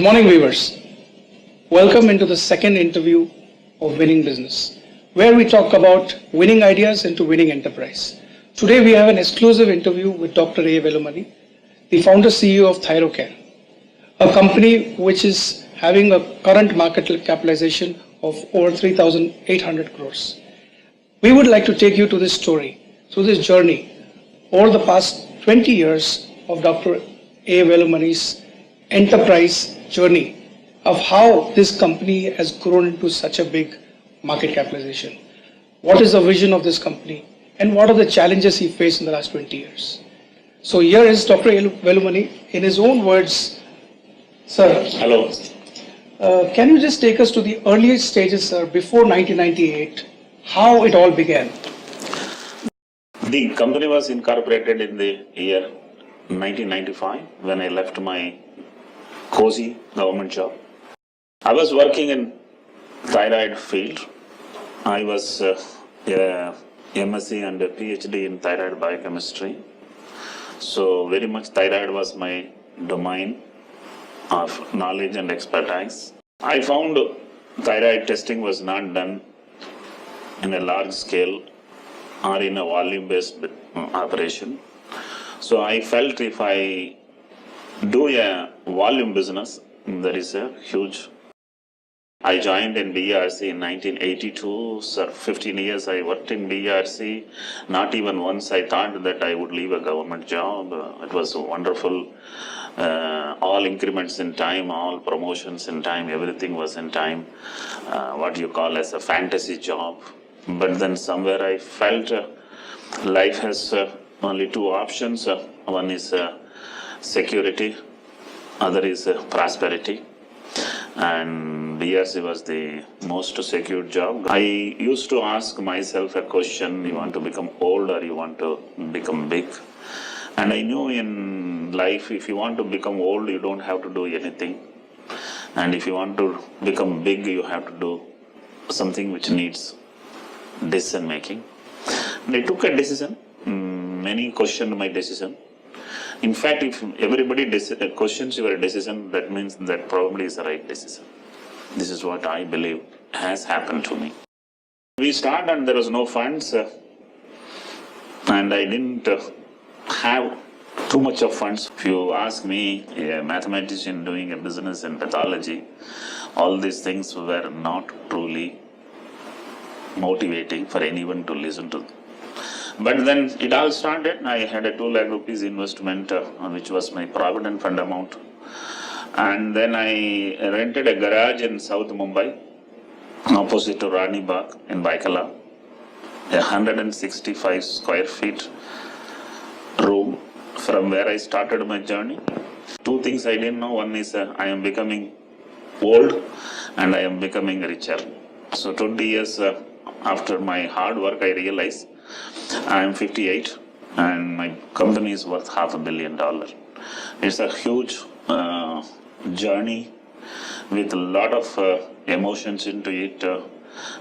morning, viewers. Welcome into the second interview of Winning Business, where we talk about winning ideas into winning enterprise. Today, we have an exclusive interview with Dr. A. Velumani, the founder CEO of Thyrocare, a company which is having a current market capitalization of over 3,800 crores. We would like to take you to this story, through this journey, over the past 20 years of Dr. A. Velumani's enterprise journey of how this company has grown into such a big market capitalization. What is the vision of this company and what are the challenges he faced in the last 20 years? So here is Dr. A. Velumani in his own words. Sir. Hello. Can you just take us to the earliest stages, sir, before 1998, how it all began? The company was incorporated in the year 1995 when I left my cozy government job. I was working in thyroid field. I was a MSc and a PhD in thyroid biochemistry. So very much thyroid was my domain of knowledge and expertise. I found thyroid testing was not done in a large scale or in a volume-based operation. So I felt if I do a volume business, there is a huge. I joined in BRC in 1982, so 15 years I worked in BRC. Not even once I thought that I would leave a government job. It was wonderful. All increments in time, all promotions in time, everything was in time. What you call as a fantasy job. But then somewhere I felt life has only two options. One is security, other is prosperity. And BRC was the most secure job. I used to ask myself a question, you want to become old or you want to become big? And I knew in life, if you want to become old, you don't have to do anything. And if you want to become big, you have to do something which needs decision making. And I took a decision. Many questioned my decision. In fact, if everybody questions your decision, that means that probably is the right decision. This is what I believe has happened to me. We started and there was no funds, and I didn't have too much of funds. If you ask me, a mathematician doing a business in pathology, all these things were not truly motivating for anyone to listen to. But then it all started. I had a 2 lakh rupees investment, which was my provident fund amount. And then I rented a garage in South Mumbai, opposite to Rani Bagh in Baikala, a 165 square feet room from where I started my journey. Two things I didn't know. One is I am becoming old and I am becoming richer. So 20 years after my hard work, I realized I am 58 and my company is worth $500 million. It's a huge journey with a lot of emotions into it,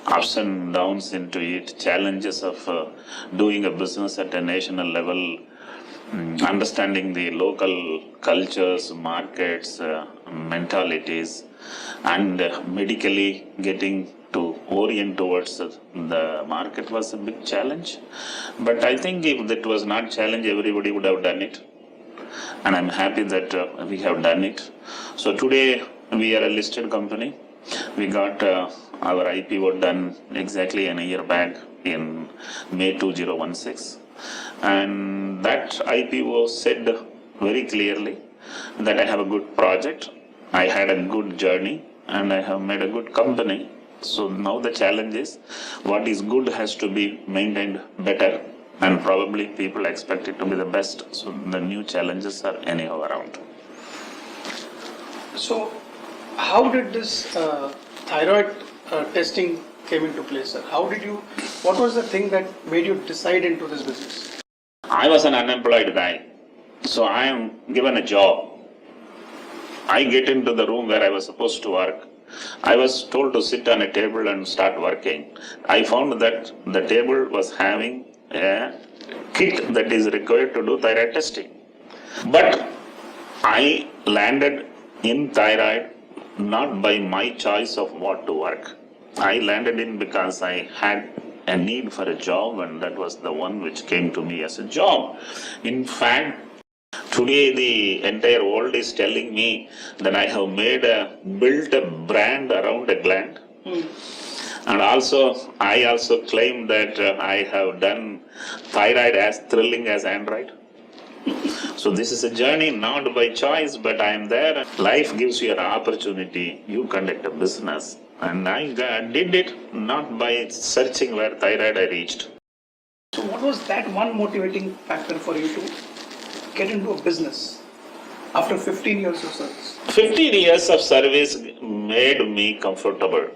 ups and downs into it, challenges of doing a business at a national level, understanding the local cultures, markets, mentalities, and medically getting to orient towards the market was a big challenge. But I think if that was not challenge, everybody would have done it. And I'm happy that we have done it. So today we are a listed company. We got our IPO done exactly a year back in May 2016. And that IPO said very clearly that I have a good project, I had a good journey, and I have made a good company. So now the challenge is, what is good has to be maintained better, and probably people expect it to be the best. So the new challenges are anyhow around. So how did this thyroid testing came into place, sir? What was the thing that made you decide into this business? I was an unemployed guy, so I am given a job. I get into the room where I was supposed to work. I was told to sit on a table and start working. I found that the table was having a kit that is required to do thyroid testing. But I landed in thyroid, not by my choice of what to work. I landed in because I had a need for a job, and that was the one which came to me as a job. In fact, today the entire world is telling me that I have built a brand around a gland. And also, I also claim that I have done thyroid as thrilling as Android. So this is a journey not by choice, but I am there. Life gives you an opportunity. You conduct a business. And I did it not by searching where thyroid I reached. So what was that one motivating factor for you to get into a business after 15 years of service? 15 years of service made me comfortable.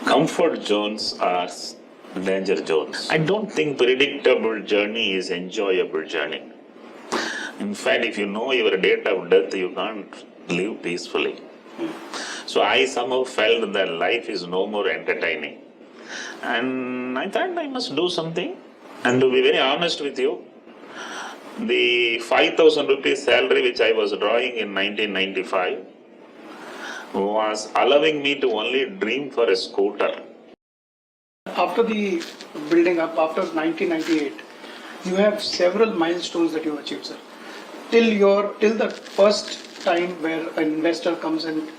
Comfort zones are danger zones. I don't think predictable journey is enjoyable journey. In fact, if you know your date of death, you can't live peacefully. So I somehow felt that life is no more entertaining. And I thought I must do something. And to be very honest with you, the 5,000 rupees salary which I was drawing in 1995 was allowing me to only dream for a scooter. After the building up, after 1998, you have several milestones that you achieved, sir. Till the first time where an investor comes and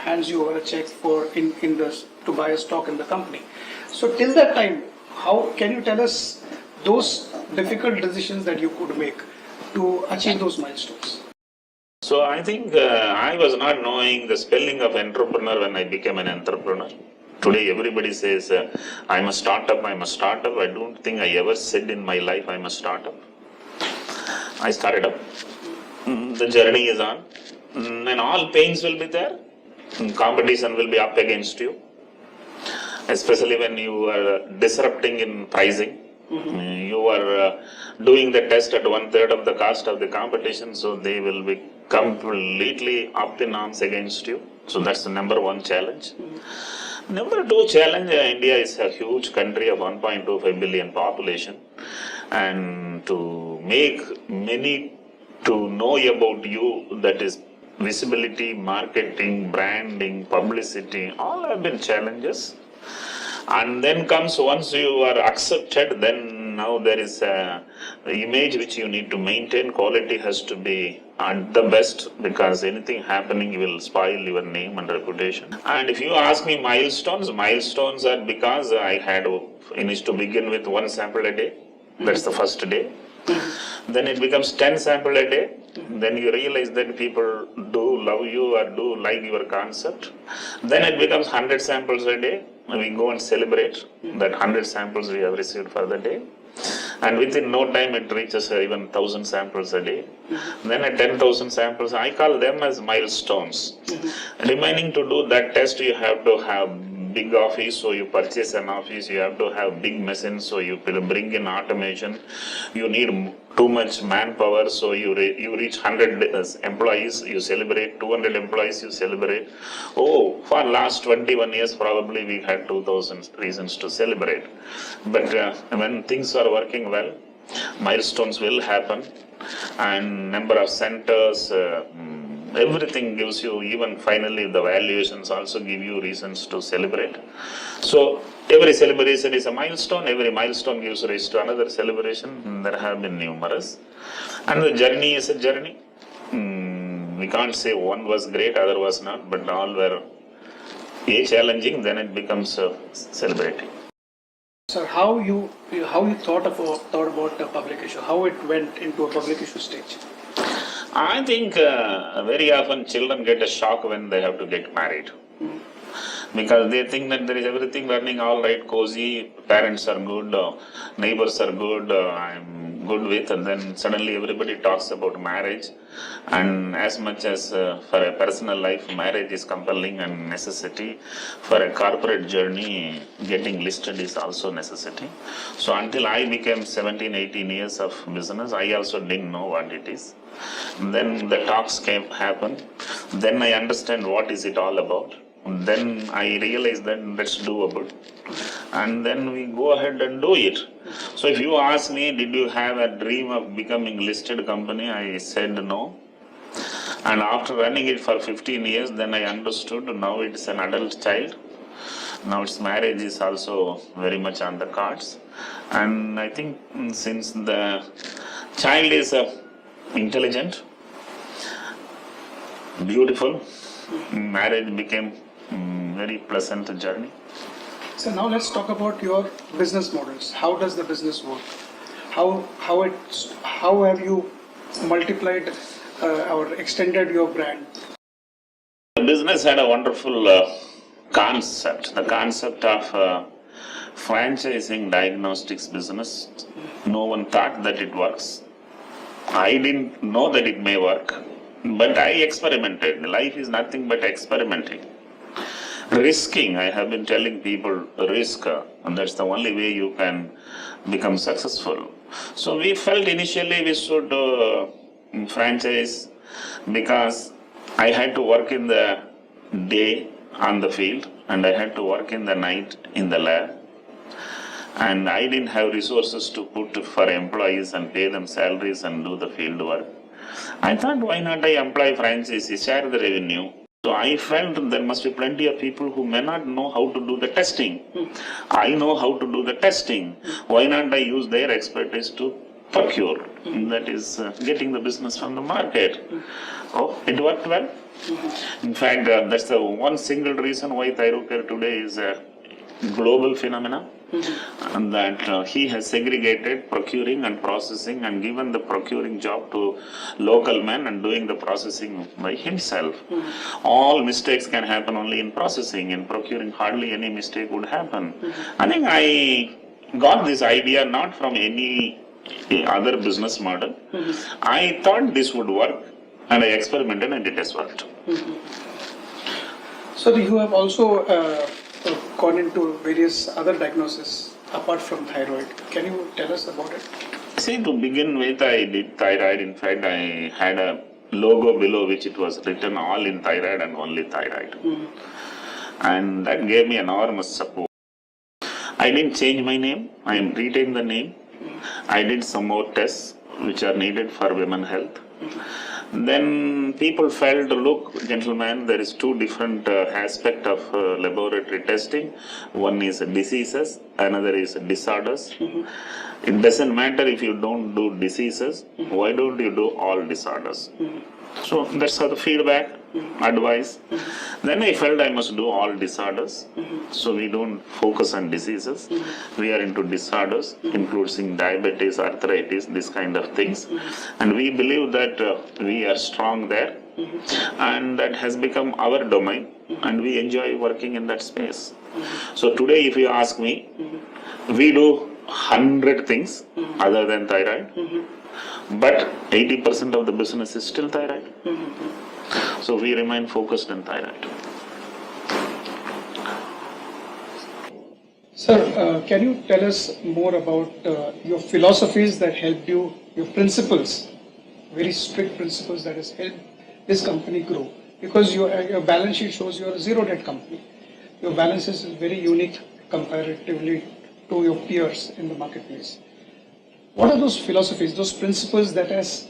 hands you over a check to buy a stock in the company. So till that time, how can you tell us those difficult decisions that you could make to achieve those milestones? So I think I was not knowing the spelling of entrepreneur when I became an entrepreneur. Today everybody says, I'm a startup. I don't think I ever said in my life I'm a startup. I started up. The journey is on. And all pains will be there. Competition will be up against you. Especially when you are disrupting in pricing. You are doing the test at 1/3 of the cost of the competition, so they will be completely up in arms against you. So that's the number one challenge. Number two challenge, India is a huge country of 1.25 billion population, and to make many to know about you, that is visibility, marketing, branding, publicity, all have been challenges. And then comes once you are accepted, then now there is a image which you need to maintain. Quality has to be at the best, because anything happening will spoil your name and reputation. And if you ask me milestones are because I had finished to begin with 1 sample a day. That's the first day. Then it becomes 10 sample a day. Then you realize that people do love you or do like your concept. Then it becomes 100 samples a day. We go and celebrate that 100 samples we have received for the day. And within no time it reaches even 1,000 samples a day. Then at 10,000 samples, I call them as milestones. Remaining to do that test, you have to have big office, so you purchase an office. You have to have big machines, so you bring in automation. You need too much manpower, so you reach 100 employees, you celebrate. 200 employees, you celebrate. Oh, for last 21 years probably we had 2,000 reasons to celebrate. But when things are working well, milestones will happen, and number of centers, everything gives you, even finally the valuations also give you reasons to celebrate. So every celebration is a milestone, every milestone gives rise to another celebration. There have been numerous, and the journey is a journey. We can't say one was great, other was not, but all were challenging, then it becomes celebrating. Sir, how you thought about the public issue, how it went into a public issue stage? I think very often children get a shock when they have to get married. Because they think that there is everything running all right, cozy, parents are good, neighbors are good, I'm good with, and then suddenly everybody talks about marriage. And as much as for a personal life, marriage is compelling and necessity, for a corporate journey, getting listed is also necessity. So until I became 17, 18 years of business, I also didn't know what it is. Then the talks happen. Then I understand what is it all about. Then I realized that that's doable, and then we go ahead and do it. So if you ask me, did you have a dream of becoming listed company? I said no. And after running it for 15 years, then I understood now it's an adult child. Now its marriage is also very much on the cards. And I think since the child is intelligent, beautiful, marriage became very pleasant journey. So now let's talk about your business models. How does the business work? How have you multiplied or extended your brand? The business had a wonderful concept. The concept of franchising diagnostics business. No one thought that it works. I didn't know that it may work, but I experimented. Life is nothing but experimenting. Risking, I have been telling people, risk, and that's the only way you can become successful. So we felt initially we should franchise because I had to work in the day on the field and I had to work in the night in the lab. And I didn't have resources to put for employees and pay them salaries and do the field work. I thought, why not I employ franchisees, share the revenue. So I felt there must be plenty of people who may not know how to do the testing. I know how to do the testing. Why not I use their expertise to procure? That is getting the business from the market. Oh, it worked well. In fact, that's the one single reason why Thyrocare today is a global phenomenon. And that he has segregated procuring and processing and given the procuring job to local men and doing the processing by himself. All mistakes can happen only in processing. In procuring, hardly any mistake would happen. I think I got this idea not from any other business model. I thought this would work and I experimented and it has worked. So you have also gone into various other diagnoses apart from thyroid. Can you tell us about it? See, to begin with, I did thyroid. In fact, I had a logo below which it was written all in thyroid and only thyroid. And that gave me enormous support. I didn't change my name. I retained the name. I did some more tests which are needed for women health. Then people felt, look, gentlemen, there is two different aspects of laboratory testing. One is diseases, another is disorders. It doesn't matter if you don't do diseases, why don't you do all disorders? So that's how the feedback, advice. Then I felt I must do all disorders. So we don't focus on diseases. We are into disorders, including diabetes, arthritis, this kind of things. And we believe that we are strong there. And that has become our domain. And we enjoy working in that space. So today, if you ask me, we do 100 things other than thyroid. But 80% of the business is still thyroid. So we remain focused on thyroid. Sir, can you tell us more about your philosophies that helped you, your principles, very strict principles that has helped this company grow? Because your balance sheet shows you are a zero debt company. Your balance is very unique comparatively to your peers in the marketplace. What are those philosophies, those principles that has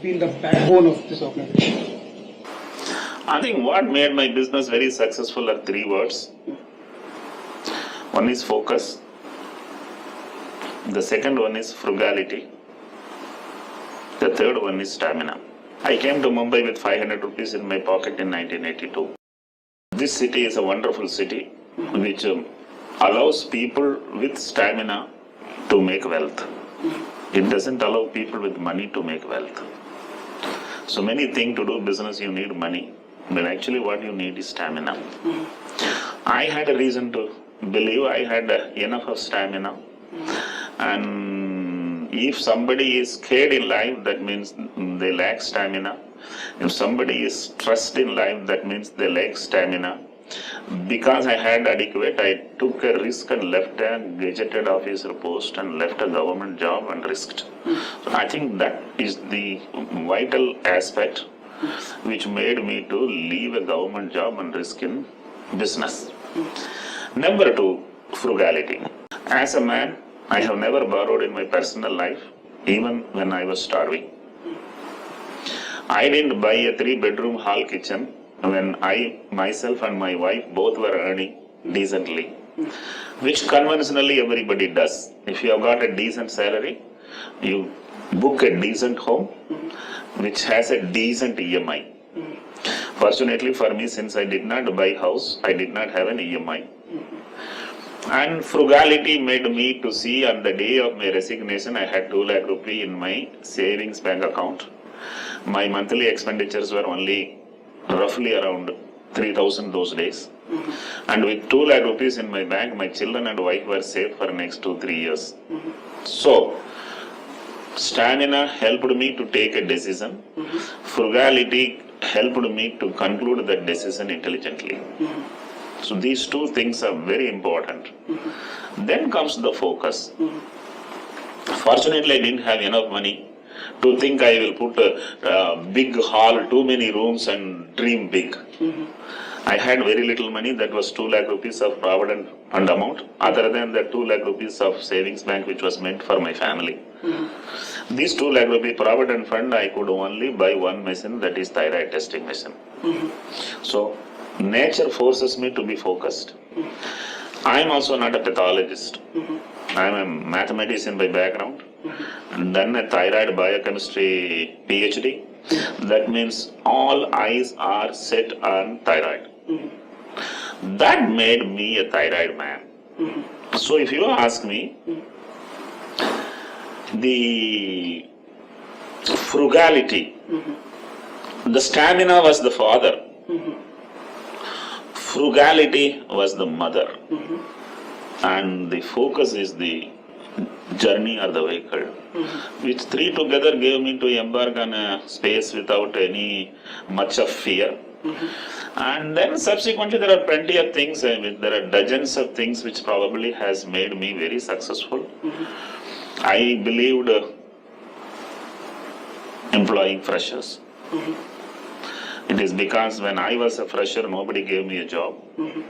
been the backbone of this organization? I think what made my business very successful are three words. One is focus. The second one is frugality. The third one is stamina. I came to Mumbai with 500 rupees in my pocket in 1982. This city is a wonderful city which allows people with stamina to make wealth. It doesn't allow people with money to make wealth. So many think to do business you need money, but actually what you need is stamina. I had a reason to believe I had enough of stamina. And if somebody is scared in life, that means they lack stamina. If somebody is stressed in life, that means they lack stamina. Because I had adequate, I took a risk and left a gazetted officer post and left a government job and risked. So I think that is the vital aspect which made me to leave a government job and risk in business. Number two, frugality. As a man, I have never borrowed in my personal life, even when I was starving. I didn't buy a 3-bedroom hall kitchen when I, myself and my wife both were earning decently, which conventionally everybody does. If you have got a decent salary, you book a decent home which has a decent EMI. Fortunately for me, since I did not buy house, I did not have an EMI. And frugality made me to see on the day of my resignation, I had 2 lakh rupee in my savings bank account. My monthly expenditures were only roughly around 3,000 those days. And with 2 lakh rupees in my bank, my children and wife were safe for next 2-3 years. So, stamina helped me to take a decision. Frugality helped me to conclude that decision intelligently. So these two things are very important. Then comes the focus. Fortunately, I didn't have enough money to think I will put a big hall, too many rooms and dream big. I had very little money, that was 2 lakh rupees of provident fund amount, other than the 2 lakh rupees of savings bank which was meant for my family. These 2 lakh rupee provident fund, I could only buy one machine, that is thyroid testing machine. So nature forces me to be focused. I am also not a pathologist. I am a mathematician by background and done a thyroid biochemistry PhD. That means all eyes are set on thyroid. That made me a thyroid man. So if you ask me, the frugality, the stamina was the father. Frugality was the mother, and the focus is the journey or the vehicle, which three together gave me to embark on a space without any much of fear. And then subsequently there are plenty of things, there are dozens of things which probably has made me very successful. I believed employing freshers. It is because when I was a fresher, nobody gave me a job.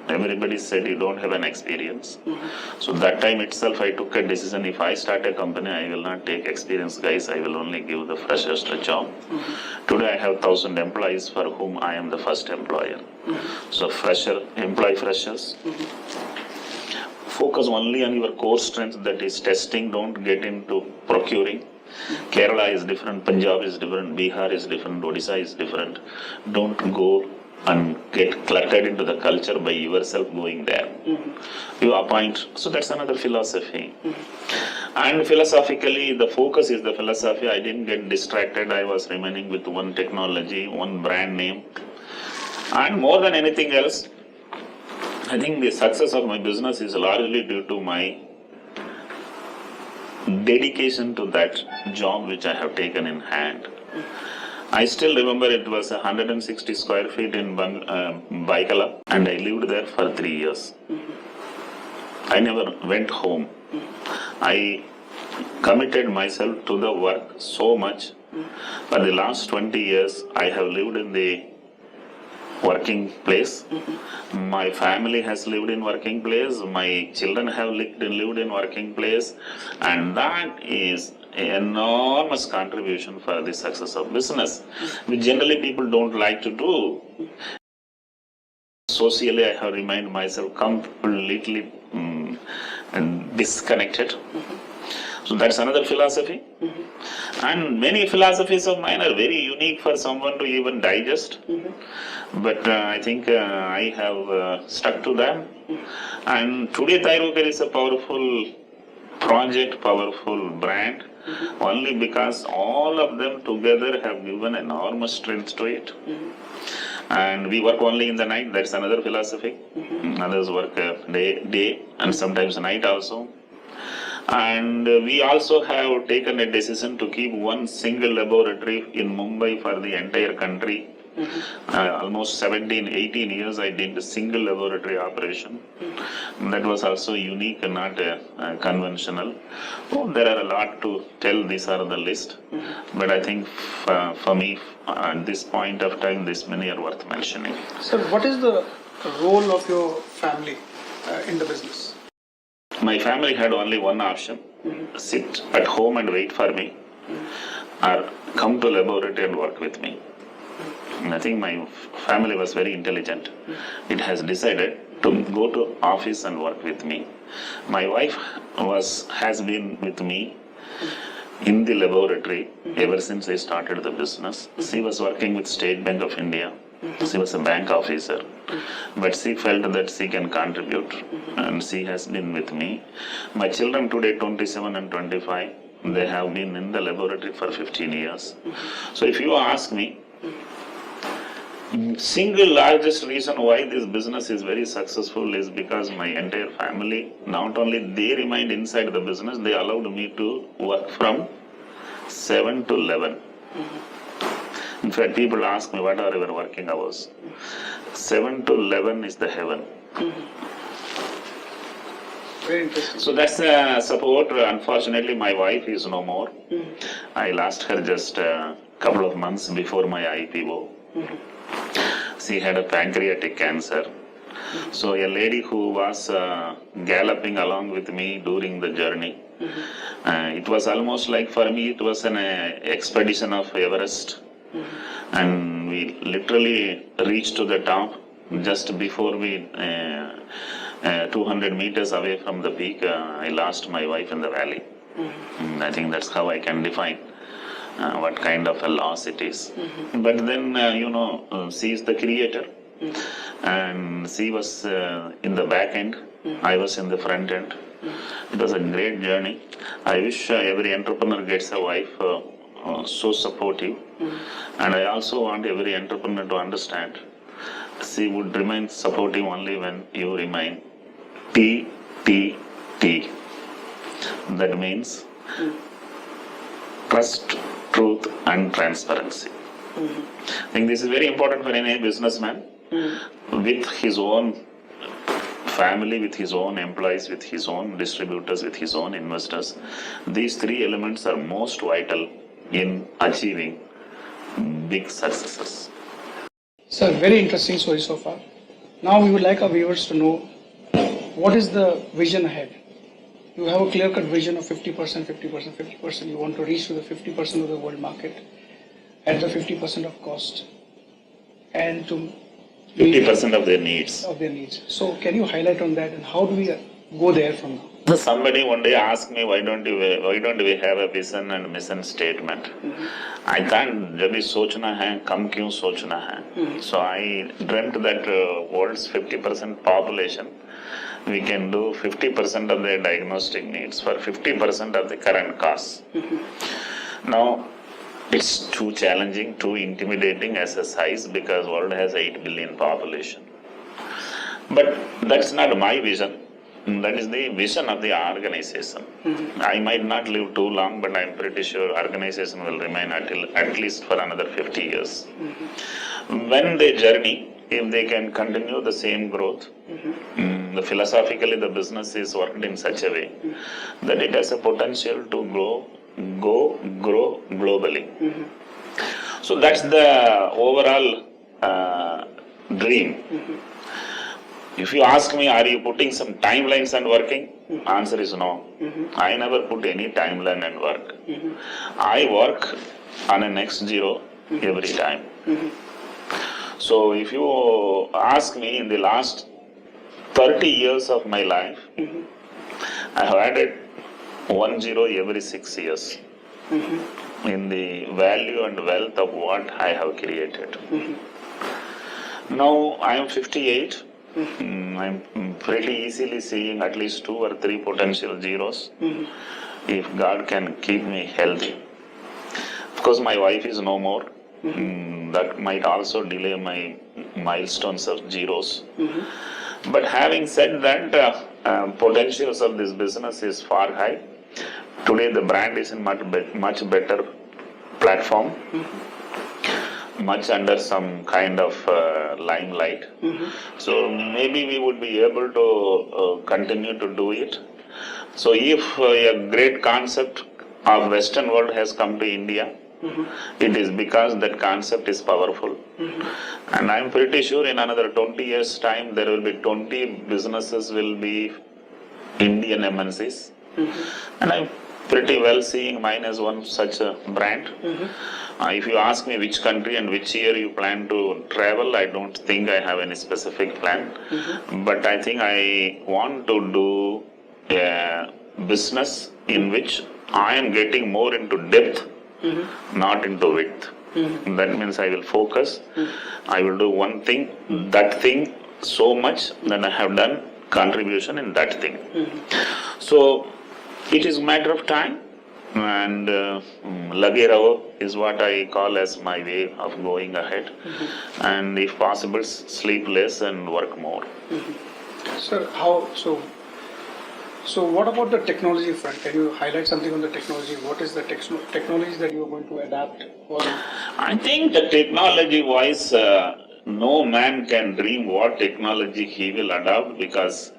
Everybody said you don't have an experience. So that time itself I took a decision, if I start a company, I will not take experienced guys, I will only give the freshers the job. Today I have 1,000 employees for whom I am the first employer. So employ freshers. Focus only on your core strength, that is testing, don't get into procuring. Kerala is different, Punjab is different, Bihar is different, Odisha is different. Don't go and get cluttered into the culture by yourself going there. You appoint. So that's another philosophy. And philosophically, the focus is the philosophy. I didn't get distracted. I was remaining with one technology, one brand name. And more than anything else, I think the success of my business is largely due to my dedication to that job which I have taken in hand. I still remember it was 160 square feet in Baikala, and I lived there for 3 years. I never went home. I committed myself to the work so much. For the last 20 years, I have lived in the working place. My family has lived in working place. My children have lived in working place, and that is enormous contribution for the success of business, which generally people don't like to do. Socially, I have remained myself completely disconnected. So that's another philosophy. And many philosophies of mine are very unique for someone to even digest. But I think I have stuck to them. And today Tyrocare is a powerful project, powerful brand, only because all of them together have given enormous strength to it. And we work only in the night, that's another philosophy. Others work day and sometimes night also. And we also have taken a decision to keep one single laboratory in Mumbai for the entire country. Almost 17-18 years I did a single laboratory operation. That was also unique and not conventional. There are a lot to tell, these are the list. But I think for me, at this point of time, this many are worth mentioning. Sir, what is the role of your family in the business? My family had only one option, sit at home and wait for me, or come to laboratory and work with me. I think my family was very intelligent. It has decided to go to office and work with me. My wife has been with me in the laboratory ever since I started the business. She was working with State Bank of India. She was a bank officer, but she felt that she can contribute, and she has been with me. My children today, 27 and 25, they have been in the laboratory for 15 years. So if you ask me, single largest reason why this business is very successful is because my entire family, not only they remained inside the business, they allowed me to work from 7 to 11. In fact, people ask me, what are your working hours? 7 to 11 is the heaven. Very interesting. So that's support. Unfortunately, my wife is no more. I lost her just a couple of months before my IPO. She had a pancreatic cancer. So a lady who was galloping along with me during the journey, it was almost like for me it was an expedition of Everest. And we literally reached to the top just before we 200 meters away from the peak. I lost my wife in the valley. I think that's how I can define what kind of a loss it is. But then she is the creator, and she was in the back end, I was in the front end. It was a great journey. I wish every entrepreneur gets a wife so supportive, and I also want every entrepreneur to understand she would remain supportive only when you remain T. That means trust, truth and transparency. I think this is very important for any businessman with his own family, with his own employees, with his own distributors, with his own investors. These three elements are most vital in achieving big successes. Sir, very interesting story so far. Now we would like our viewers to know what is the vision ahead. You have a clear-cut vision of 50%, 50%, 50%. You want to reach to the 50% of the world market at the 50% of cost, and to 50% of their needs. So can you highlight on that, and how do we go there from now? Somebody one day asked me, why don't we have a vision and mission statement? I can't. जब भी सोचना है, कम क्यों सोचना है? So I dreamt that world's 50% population, we can do 50% of their diagnostic needs for 50% of the current costs. Now, it's too challenging, too intimidating as a size because world has 8 billion population. But that's not my vision. That is the vision of the organization. I might not live too long, but I'm pretty sure organization will remain at least for another 50 years. When they journey, if they can continue the same growth, philosophically the business is worked in such a way that it has a potential to grow globally. So that's the overall dream. If you ask me, are you putting some timelines and working? Answer is no. I never put any timeline and work. I work on a next zero every time. So if you ask me, in the last 30 years of my life, I have added 1 zero every 6 years in the value and wealth of what I have created. Now I am 58. I'm pretty easily seeing at least 2 or 3 potential zeros if God can keep me healthy. Of course, my wife is no more. That might also delay my milestones of zeros. But having said that, potentials of this business is far high. Today the brand is in much better platform, much under some kind of limelight. So maybe we would be able to continue to do it. So if a great concept of Western world has come to India, it is because that concept is powerful. And I'm pretty sure in another 20 years time there will be 20 businesses will be Indian MNCs. And I'm pretty well seeing mine as one such a brand. If you ask me which country and which year you plan to travel, I don't think I have any specific plan. But I think I want to do a business in which I am getting more into depth, not into width. That means I will focus. I will do one thing, that thing so much that I have done contribution in that thing. So it is a matter of time, and Lage Raho is what I call as my way of going ahead. And if possible, sleep less and work more. Sir, so what about the technology front? Can you highlight something on the technology? What is the technology that you are going to adapt? I think the technology wise, no man can dream what technology he will adopt, because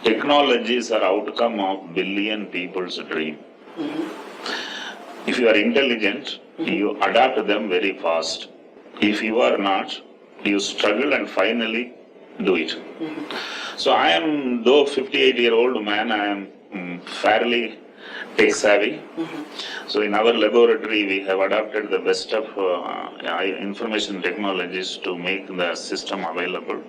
technologies are outcome of billion people's dream. If you are intelligent, you adapt them very fast. If you are not, you struggle and finally do it. So I am, though 58-year-old man, I am fairly tech savvy. So in our laboratory, we have adapted the best of information technologies to make the system available.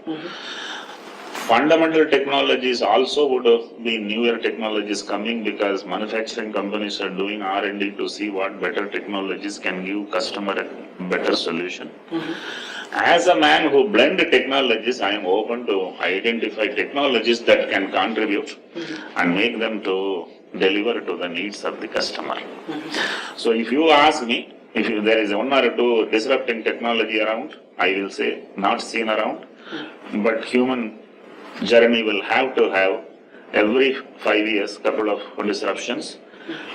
Fundamental technologies also would be newer technologies coming, because manufacturing companies are doing R&D to see what better technologies can give customer a better solution. As a man who blend technologies, I am open to identify technologies that can contribute and make them to deliver to the needs of the customer. So if you ask me, if there is one or two disrupting technology around, I will say not seen around, but human journey will have to have every 5 years couple of disruptions,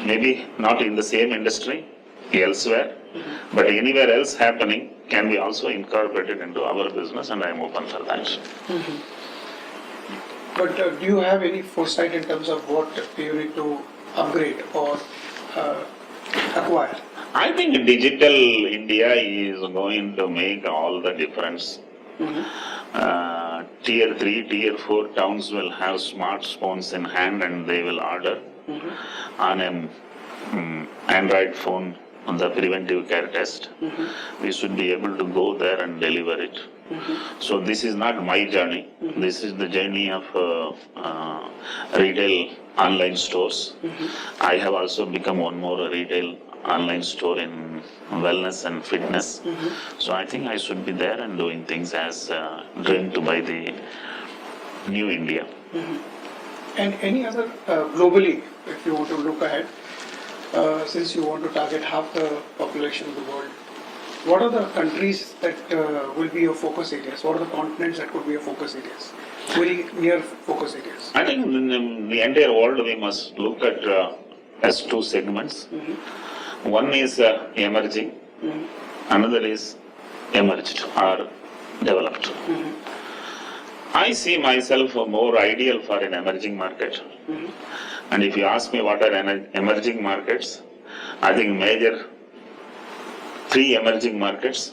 maybe not in the same industry, elsewhere, but anywhere else happening can be also incorporated into our business, and I am open for that. But do you have any foresight in terms of what you need to upgrade or acquire? I think digital India is going to make all the difference. Tier 3, Tier 4 towns will have smartphones in hand, and they will order on an Android phone on the preventive care test. We should be able to go there and deliver it. So this is not my journey. This is the journey of retail online stores. I have also become one more retail online store in wellness and fitness. So I think I should be there and doing things as dreamed by the new India. And any other globally, if you want to look ahead, since you want to target half the population of the world, what are the countries that will be your focus areas? What are the continents that could be your focus areas? Very near focus areas. I think in the entire world we must look at as two segments. One is emerging, another is emerged or developed. I see myself more ideal for an emerging market. And if you ask me what are emerging markets, I think major 3 emerging markets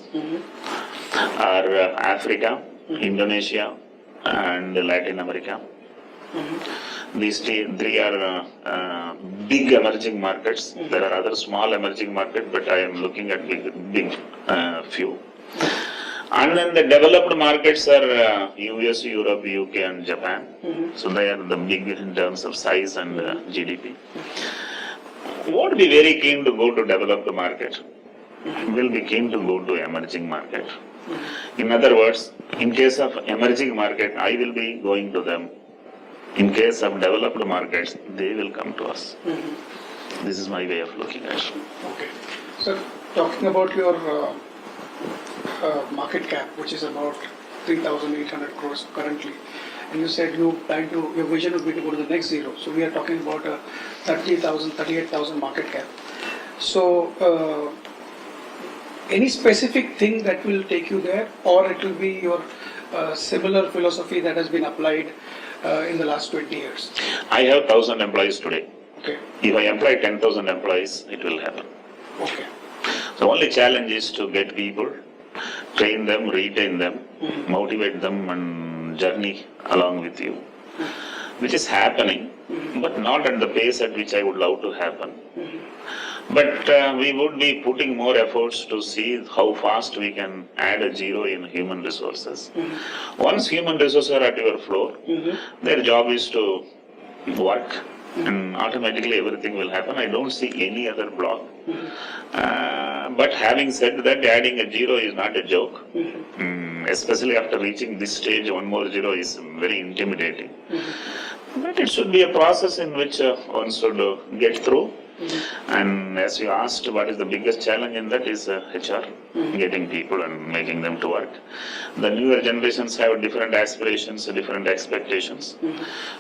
are Africa, Indonesia, and Latin America. These 3 are big emerging markets. There are other small emerging markets, but I am looking at big few. And then the developed markets are US, Europe, UK, and Japan. So they are the big in terms of size and GDP. Won't be very keen to go to developed market. Will be keen to go to emerging market. In other words, in case of emerging market, I will be going to them. In case of developed markets, they will come to us. This is my way of looking at it. Okay. So, talking about your market cap, which is about 3,800 crores currently, and you said you plan to, your vision would be to go to the next zero. So, we are talking about a 30,000, 38,000 market cap. So, any specific thing that will take you there, or it will be your similar philosophy that has been applied in the last 20 years? I have 1,000 employees today. Okay. If I employ 10,000 employees, it will happen. Okay. The only challenge is to get people, train them, retain them, motivate them, and journey along with you. which is happening, but not at the pace at which I would love to happen. But we would be putting more efforts to see how fast we can add a zero in human resources. Once human resources are at your floor, their job is to work, and automatically everything will happen. I don't see any other block. But having said that, adding a zero is not a joke. Especially after reaching this stage, one more zero is very intimidating. But it should be a process in which one should get through. And as you asked, what is the biggest challenge in that is HR, getting people and making them to work. The newer generations have different aspirations, different expectations.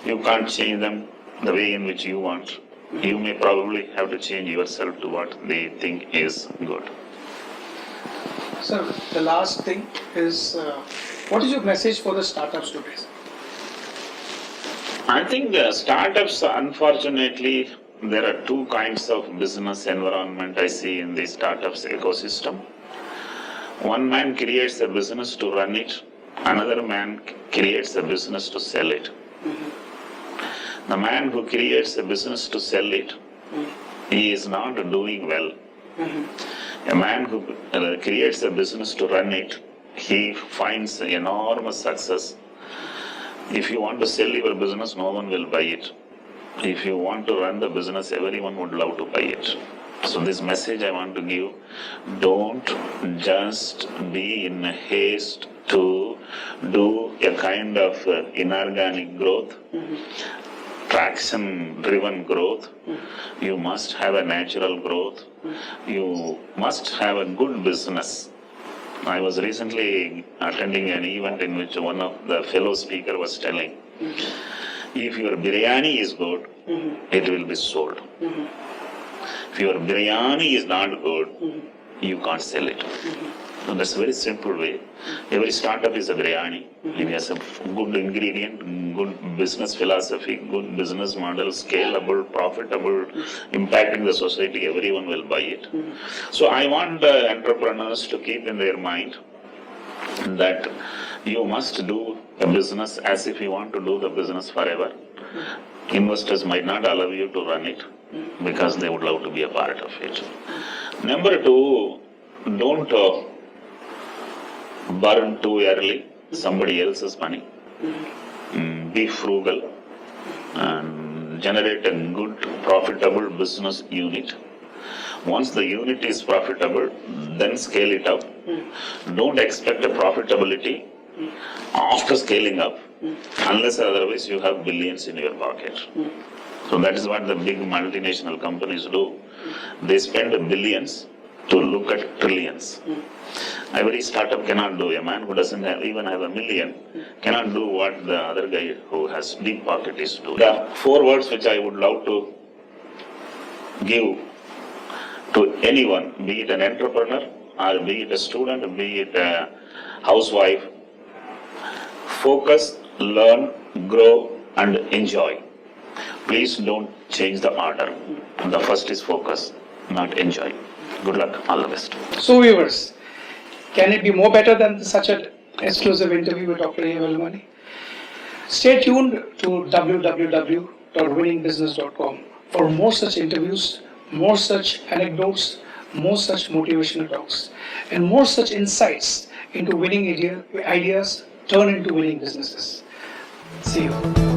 You can't change them the way in which you want. You may probably have to change yourself to what they think is good. Sir, the last thing is, what is your message for the startups today? I think startups, unfortunately, there are two kinds of business environment I see in the startups ecosystem. One man creates a business to run it, another man creates a business to sell it. The man who creates a business to sell it, he is not doing well. A man who creates a business to run it, he finds enormous success. If you want to sell your business, no one will buy it. If you want to run the business, everyone would love to buy it. So this message I want to give, don't just be in haste to do a kind of inorganic growth, traction-driven growth. You must have a natural growth. You must have a good business. I was recently attending an event in which one of the fellow speaker was telling, if your biryani is good, it will be sold. If your biryani is not good, you can't sell it. So that's a very simple way. Every startup is a biryani. If it has a good ingredient, good business philosophy, good business model, scalable, profitable, impacting the society, everyone will buy it. So I want the entrepreneurs to keep in their mind that you must do a business as if you want to do the business forever. Investors might not allow you to run it because they would love to be a part of it. Number two, don't burn too early somebody else's money. Be frugal and generate a good, profitable business unit. Once the unit is profitable, then scale it up. Don't expect a profitability after scaling up, unless otherwise you have billions in your pocket. So that is what the big multinational companies do. They spend billions to look at trillions. Every startup cannot do. A man who doesn't even have $1 million cannot do what the other guy who has deep pocket is doing. The 4 words which I would love to give to anyone, be it an entrepreneur or be it a student, be it a housewife: focus, learn, grow, and enjoy. Please don't change the order. The first is focus, not enjoy. Good luck, all the best. So viewers, can it be more better than such an exclusive interview with Dr. A. Velumani? Stay tuned to www.winningbusiness.com for more such interviews, more such anecdotes, more such motivational talks, and more such insights into winning ideas turn into winning businesses. See you.